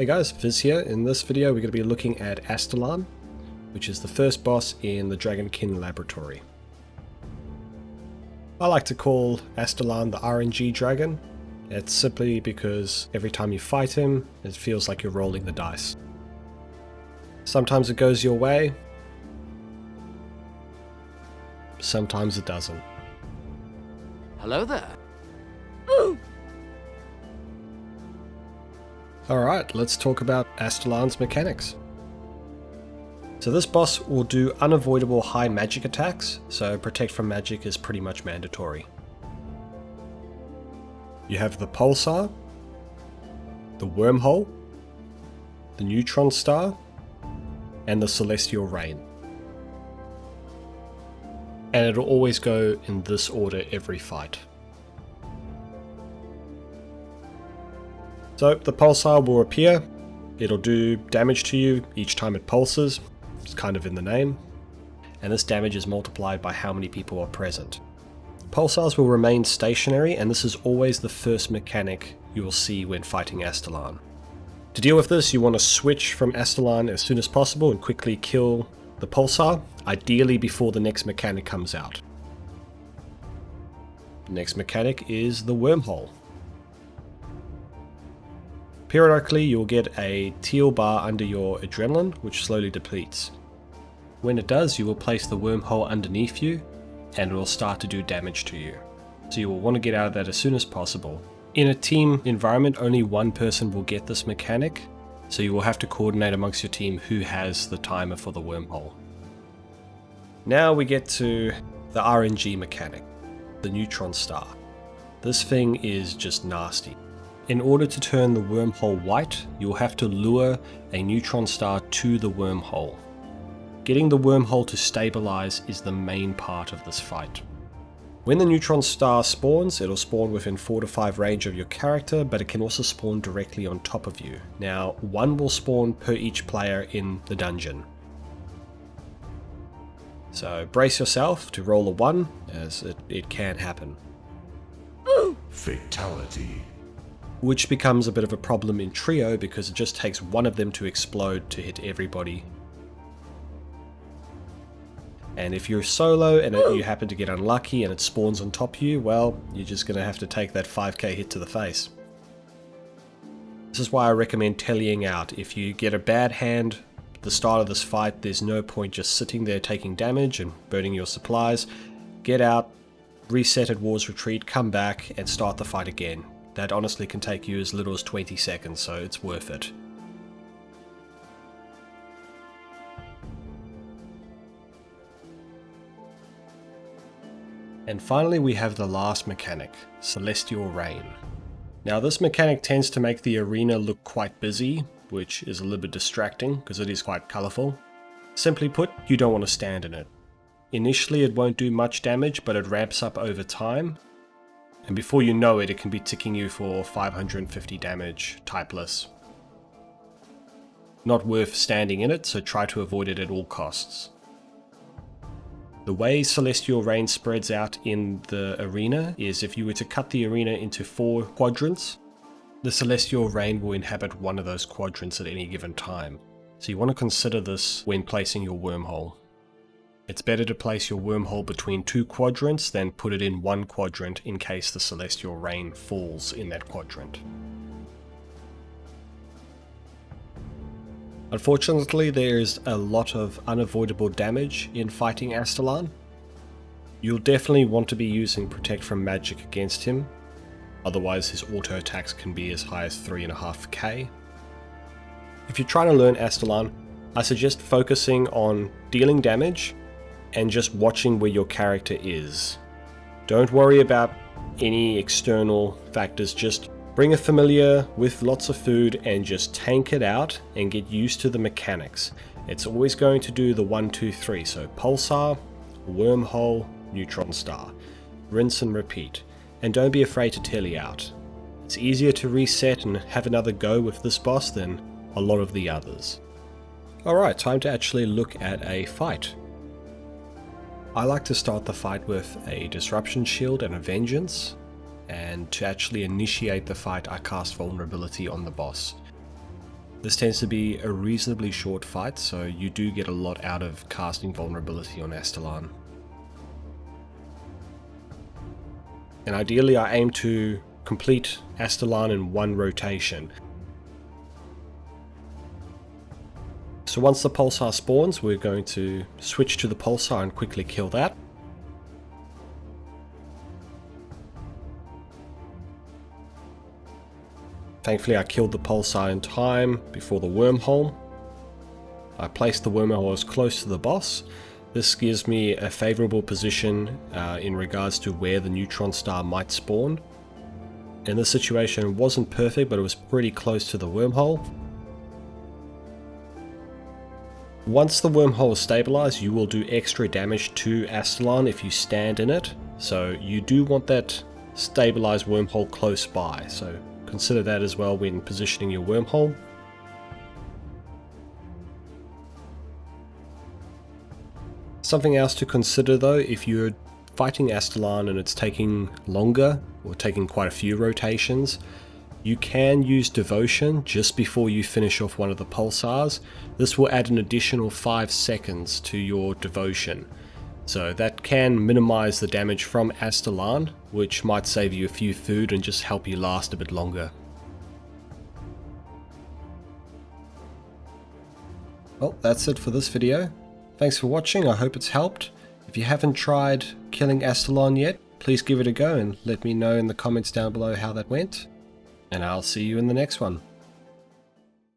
Hey guys, Viz here. In this video we're going to be looking at Astellarn, which is the first boss in the Dragonkin Laboratory. I like to call Astellarn the RNG dragon. It's simply because every time you fight him, it feels like you're rolling the dice. Sometimes it goes your way, sometimes it doesn't. Hello there. Alright, let's talk about Astellarn's mechanics. So this boss will do unavoidable high magic attacks, so protect from magic is pretty much mandatory. You have the pulsar, the wormhole, the neutron star, and the celestial rain. And it'll always go in this order every fight. So the pulsar will appear, it'll do damage to you each time it pulses, it's kind of in the name, and this damage is multiplied by how many people are present. Pulsars will remain stationary, and this is always the first mechanic you will see when fighting Astellarn. To deal with this, you want to switch from Astellarn as soon as possible and quickly kill the pulsar, ideally before the next mechanic comes out. The next mechanic is the wormhole. Periodically, you'll get a teal bar under your adrenaline, which slowly depletes. When it does, you will place the wormhole underneath you, and it will start to do damage to you. So you will want to get out of that as soon as possible. In a team environment, only one person will get this mechanic, so you will have to coordinate amongst your team who has the timer for the wormhole. Now we get to the RNG mechanic, the neutron star. This thing is just nasty. In order to turn the wormhole white, you'll have to lure a neutron star to the wormhole. Getting the wormhole to stabilize is the main part of this fight. When the neutron star spawns, it'll spawn within 4 to 5 range of your character, but it can also spawn directly on top of you. Now, one will spawn per each player in the dungeon. So brace yourself to roll a 1, as it can happen. Fatality. Which becomes a bit of a problem in trio because it just takes one of them to explode to hit everybody. And if you're solo and you happen to get unlucky and it spawns on top of you, well, you're just going to have to take that 5k hit to the face. This is why I recommend tellying out. If you get a bad hand at the start of this fight, there's no point just sitting there taking damage and burning your supplies. Get out, reset at War's Retreat, come back and start the fight again. That honestly can take you as little as 20 seconds, so it's worth it. And finally we have the last mechanic, Celestial Rain. Now this mechanic tends to make the arena look quite busy, which is a little bit distracting because it is quite colourful. Simply put, you don't want to stand in it. Initially it won't do much damage, but it ramps up over time. And before you know it, it can be ticking you for 550 damage, typeless. Not worth standing in it, so try to avoid it at all costs. The way Celestial Rain spreads out in the arena is if you were to cut the arena into 4 quadrants, the Celestial Rain will inhabit one of those quadrants at any given time. So you want to consider this when placing your wormhole. It's better to place your wormhole between 2 quadrants than put it in 1 quadrant in case the Celestial Rain falls in that quadrant. Unfortunately, there is a lot of unavoidable damage in fighting Astellarn. You'll definitely want to be using Protect from Magic against him, otherwise his auto attacks can be as high as 3.5k. If you're trying to learn Astellarn, I suggest focusing on dealing damage and just watching where your character is. Don't worry about any external factors, just bring a familiar with lots of food and just tank it out and get used to the mechanics. It's always going to do the 1, 2, 3, so pulsar, wormhole, neutron star. Rinse and repeat. And don't be afraid to telly out. It's easier to reset and have another go with this boss than a lot of the others. Alright, time to actually look at a fight. I like to start the fight with a Disruption Shield and a Vengeance, and to actually initiate the fight I cast Vulnerability on the boss. This tends to be a reasonably short fight, so you do get a lot out of casting vulnerability on Astellarn. And ideally I aim to complete Astellarn in one rotation. So once the pulsar spawns, we're going to switch to the pulsar and quickly kill that. Thankfully I killed the pulsar in time before the wormhole. I placed the wormhole as close to the boss. This gives me a favourable position in regards to where the neutron star might spawn. In this situation it wasn't perfect, but it was pretty close to the wormhole. Once the wormhole is stabilized, you will do extra damage to Astellarn if you stand in it. So you do want that stabilized wormhole close by. So consider that as well when positioning your wormhole. Something else to consider though, if you're fighting Astellarn and it's taking longer or taking quite a few rotations, you can use devotion just before you finish off one of the pulsars. This will add an additional 5 seconds to your devotion. So that can minimize the damage from Astellarn, which might save you a few food and just help you last a bit longer. Well, that's it for this video. Thanks for watching, I hope it's helped. If you haven't tried killing Astellarn yet, please give it a go and let me know in the comments down below how that went. And I'll see you in the next one.